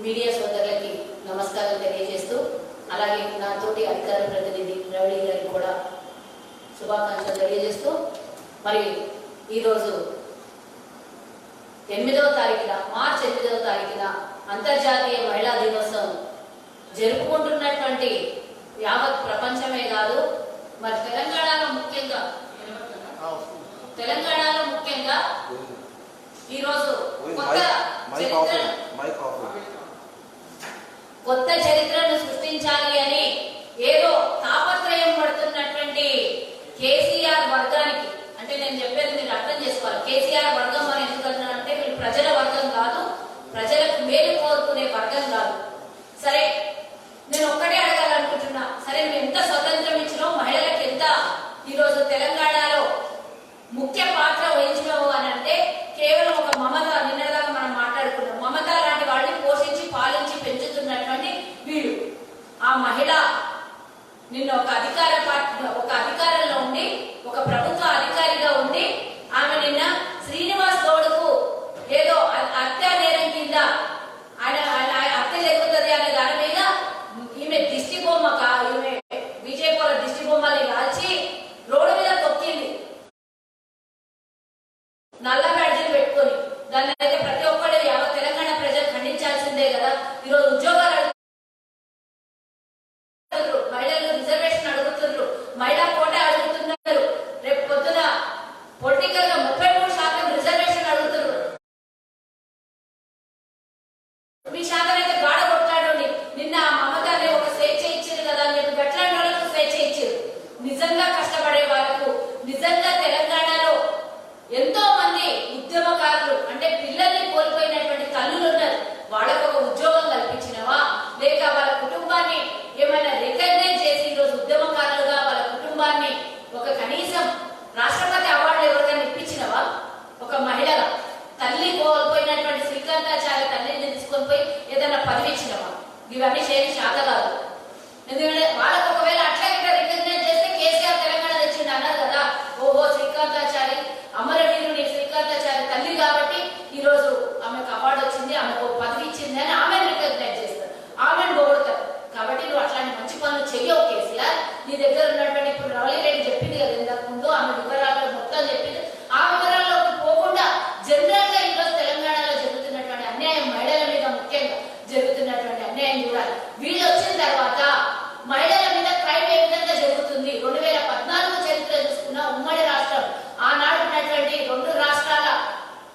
Media సోదరులకి నమస్కారం తెలియజేస్తూ అలాగే నాతోటి అధికార ప్రతినిధి రవి గారికి కూడా శుభాకాంక్షలు తెలియజేస్తూ మరి ఈరోజు 8వ తారీఖున మార్చి 8వ తారీఖున అంతర్జాతీయ మహిళా దినోత్సవం జరుపుకుంటున్నటువంటి యావత్ ప్రపంచమే కాదు మరి తెలంగాణలో ముఖ్యంగా ఈరోజు కొత్త చరిత్రను సృష్టించాలి అని ఏదో తాపత్రయం పడుతున్నటువంటి కేసీఆర్ వర్గానికి, అంటే నేను చెప్పేది మీరు అర్థం చేసుకోవాలి. కేసీఆర్ వర్గం అని ఎందుకంటే వీళ్ళు ప్రజల వర్గం కాదు, ప్రజలకు మేలు కోరుకునే వర్గం కాదు. సరే, నేను ఒక్కటే అడగాలనుకుంటున్నా, సరే నువ్వు ఎంత స్వతంత్రం ఇచ్చినావు, మహిళలకు ఎంత ఈరోజు తెలంగాణలో ముఖ్య పాత్ర వహించినావు అని అంటే కేవలం ఒక మమత, నిన్నదాకా మనం మాట్లాడుకున్నాం, మమత లాంటి వాళ్ళని పోషించి పాలించి పెంచుతున్నటువంటి వీళ్ళు. ఆ మహిళ నిన్న ఒక అధికారంలో ఉండి, ఒక ప్రభుత్వ అధికారిగా ఉండి, ఆమె నిన్న శ్రీనివాస్ గౌడ్కు ఏదో హత్యా నేరం కింద హత్య జరుగుతుంది అనే దాని మీద ఈమె దిష్టి బొమ్మ, ఈమె బీజేపీ వాళ్ళ దిష్టి బొమ్మని కాల్చి రోడ్డు మీద తొక్కింది, నల్ల బ్యాడ్జీలు పెట్టుకొని. దాన్ని అయితే ప్రతి ఒక్కరు తెలంగాణ ప్రజలు ఖండించాల్సిందే కదా. ఈరోజు ఉద్యోగాలు మహిళలు రిజర్వేషన్ అడుగుతున్నారు, మహిళా కోట అడుగుతున్నారు, రేపు పొద్దున పొలిటికల్ గా 33% రిజర్వేషన్ అడుగుతున్నారు. మీ శాతం అయితే గాడ కొట్లాడండి. నిన్న మమత అనే ఒక స్వేచ్ఛ ఇచ్చారు కదా అని చెప్పి గట్లాంటి వాళ్ళకు స్వేచ్ఛ ఇచ్చారు. నిజంగా కష్టపడే వాళ్ళకు, నిజంగా తెలంగాణలో ఎంతో మంది ఉద్యమకారులు, అంటే పిల్లల్ని కోల్పోయినటువంటి తల్లులు ఉన్నారు, వాళ్ళకు ఒక ఉద్యోగం కల్పించినవా, లేక వాళ్ళ కుటుంబాన్ని ఏమైనా రికగ్నైజ్ చేసి ఈరోజు ఉద్యమకారులుగా వాళ్ళ కుటుంబాన్ని ఒక కనీసం రాష్ట్రపతి అవార్డు ఎవరికైనా ఇప్పించినవా? ఒక మహిళగా తల్లి కోల్పోయినటువంటి శ్రీకాంతాచార్య తల్లిని తీసుకొని పోయి ఏదైనా పదవి ఇచ్చినవా? ఇవన్నీ చేయని శాత కాదు. ఎందుకంటే వాళ్ళకు ఒకవేళ అట్లా ఇక్కడ రికగ్నైజ్ చేస్తే కేసీఆర్ తెలంగాణ తెచ్చింది అన్నారు కదా. ఓహో, శ్రీకాంతాచారి అమరవీరుని శ్రీకాంతాచారి తల్లి కాబట్టి ఈరోజు ఆమెకు అవార్డు వచ్చింది, ఆమెకు పదవి ఇచ్చింది అని ఆమెను రికగ్నైజ్ చేస్తారు, ఆమెను పొగుడతారు. కాబట్టి నువ్వు అట్లాంటి మంచి పనులు చెయ్యవు కేసీఆర్. నీ దగ్గర ఉన్నటువంటి ఇప్పుడు రవళి రెడ్డి చెప్పింది కదా ఇంతకు ముందు, ఆమె వివరాలు మొత్తం చెప్పింది. ఆ వివరాల్లోకి పోకుండా జనరల్ గా ఈరోజు తెలంగాణలో జరుగుతున్నటువంటి అన్యాయం, మహిళల మీద ముఖ్యంగా జరుగుతున్నటువంటి అన్యాయం చూడాలి. వీళ్ళు వచ్చిన తర్వాత మహిళల మీద క్రైమ్ ఏ విధంగా జరుగుతుంది, 2014 చరిత్ర చూసుకున్న ఉమ్మడి రాష్ట్రం, ఆనాడు ఉన్నటువంటి 2 రాష్ట్రాల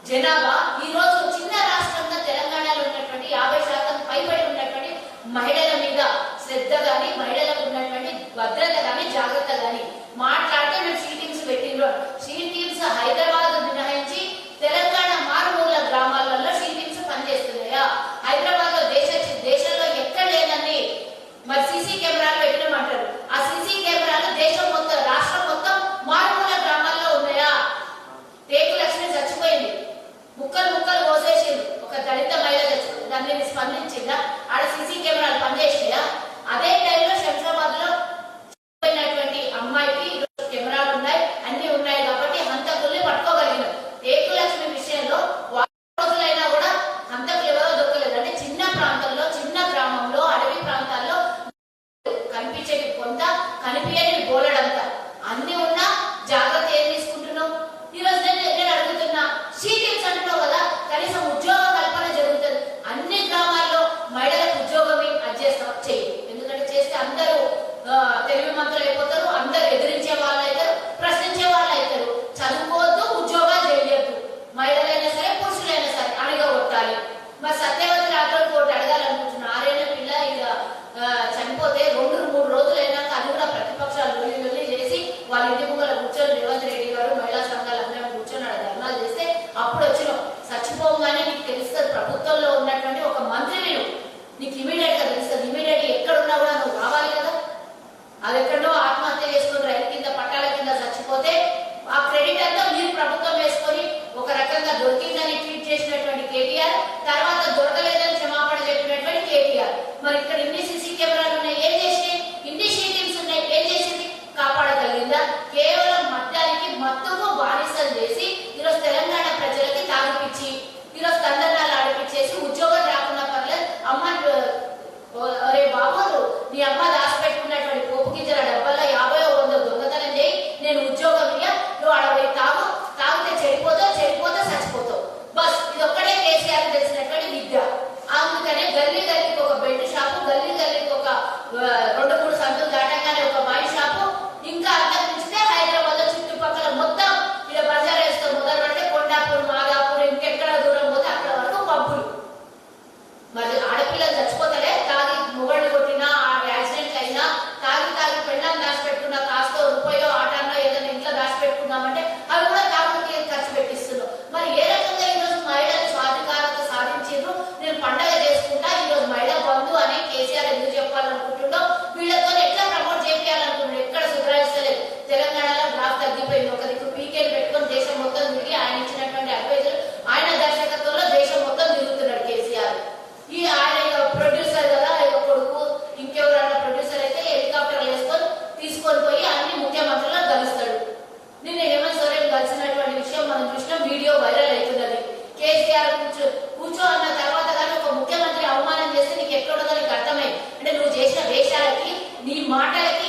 జనాభా ఈ రోజు చిన్న రాష్ట్రంగా తెలంగాణలో ఉన్నటువంటి 50% పైబడి ఉన్నటువంటి మహిళల మీద శ్రద్ధ గాని, మహిళలకు ఉన్నటువంటి భద్రత గాని, జాగ్రత్త గాని మాట్లాడితే మేము షీటింగ్స్ పెట్టిండ్రు. షీటింగ్స్ హైదరాబాద్ మినహాయించి తెలంగాణ మారుమూల గ్రామాలలో షీటింగ్స్ పనిచేస్తున్నాయా? హైదరాబాద్ లో దేశంలో ఎక్కడ లేదని మరి సీసీ కెమెరాలు పెట్టినామంటారు. ఆ సీసీ కెమెరాలు దేశం మొత్తం, రాష్ట్రం మొత్తం మారుమూల గ్రామాల్లో ఉన్నాయా? టేకు లక్ష్మి చచ్చిపోయింది, ముక్కలు ముక్కలు కోసేసింది, ఒక దళిత మహిళ చచ్చిపోయింది, దాని మీద స్పందించిందా? ఆడ సీసీ కెమెరాలు పనిచేసినాయా? అదే టైంలో శంషాబాద్ లో పోయినటువంటి అమ్మాయికి కెమెరాలు ఉన్నాయి, అన్ని ఉన్నాయి కాబట్టి హంతకుల్ని పట్టుకోగలిగినారు. టేకు లక్ష్మి విషయంలో రోజులైనా కూడా హంతకులు ఎవరో దొరకలేదు. అంటే చిన్న ప్రాంతంలో, చిన్న గ్రామంలో, అడవి ప్రాంతాల్లో కనిపించేది కొంత, కనిపించేది బోలెడంతా, అన్ని ఉన్నా జాగ్రత్త ఏం తీసుకుంటున్నావు? ఈరోజు నేను అడుగుతున్నా, షీటింగ్స్ అంటున్నావు కదా, కనీసం ఉద్యోగ కల్పన జరుగుతుంది. అన్ని గ్రామాల్లో మహిళలకు ఉద్యోగం అడ్జస్ట్ చేయి. ఎందుకంటే చేస్తే అందరూ తెలివి మంతులు అయిపోతారు, అందరూ ఎదిరించే వాళ్ళు అవుతారు, ప్రశ్నించే వాళ్ళు అవుతారు. చదువుకోవద్దు, ఉద్యోగాలు చేయొద్దు, మహిళలైనా సరే పురుషులైనా సరే అడగగొట్టాలి. మరి సత్యవతి రాత్రి కోటి అడగాలనుకుంటున్నా, 6 ఏళ్ల పిల్ల ఇక చనిపోతే 2-3 రోజులైనాక అది కూడా ప్రతిపక్షాలు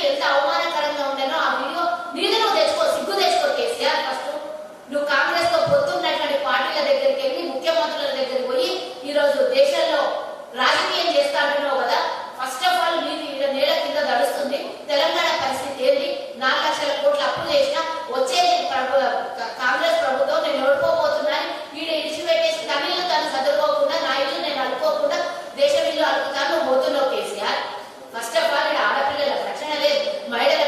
ఎంత అవమానకరంగా ఉండేనో ఆ వీడియో నీళ్ళు నువ్వు తెచ్చుకో, సిగ్గు తెచ్చుకో కేసీఆర్. ఫస్ట్ నువ్వు కాంగ్రెస్ తో పొత్తున్నటువంటి పార్టీల దగ్గరికి వెళ్ళి ముఖ్యమంత్రుల దగ్గరికి పోయి ఈ రోజు దేశంలో రాజకీయం చేస్తా అంటున్నావు కదా. ఫస్ట్ ఆఫ్ ఆల్ నీది నేల కింద నడుస్తుంది. తెలంగాణ పరిస్థితి ఏంటి? 4 లక్షల కోట్ల అప్పు చేసినా వచ్చేది కాంగ్రెస్ ప్రభుత్వం. నేను ఓడిపోబోతున్నాను, ఈడ ఇడిచిపెట్టేసి తన ఇల్లు తను చదువుకోకుండా నా ఇల్లు నేను అనుకోకుండా దేశం ఇల్లు అనుకుతాను పోతున్నావు కేసీఆర్. ఫస్ట్ ఆఫ్ ఆల్ ఆడపిల్లల రక్షణ లేదు, మహిళల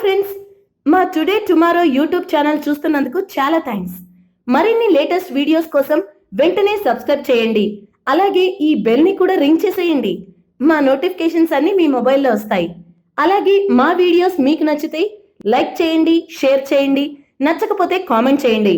ఫ్రెండ్స్, మా టుడే టుమారో యూట్యూబ్ ఛానల్ చూస్తున్నందుకు చాలా థ్యాంక్స్. మరిన్ని లేటెస్ట్ వీడియోస్ కోసం వెంటనే సబ్స్క్రైబ్ చేయండి. అలాగే ఈ బెల్ ని కూడా రింగ్ చేసేయండి. మా నోటిఫికేషన్స్ అన్ని మీ మొబైల్లో వస్తాయి. అలాగే మా వీడియోస్ మీకు నచ్చితే లైక్ చేయండి, షేర్ చేయండి, నచ్చకపోతే కామెంట్ చేయండి.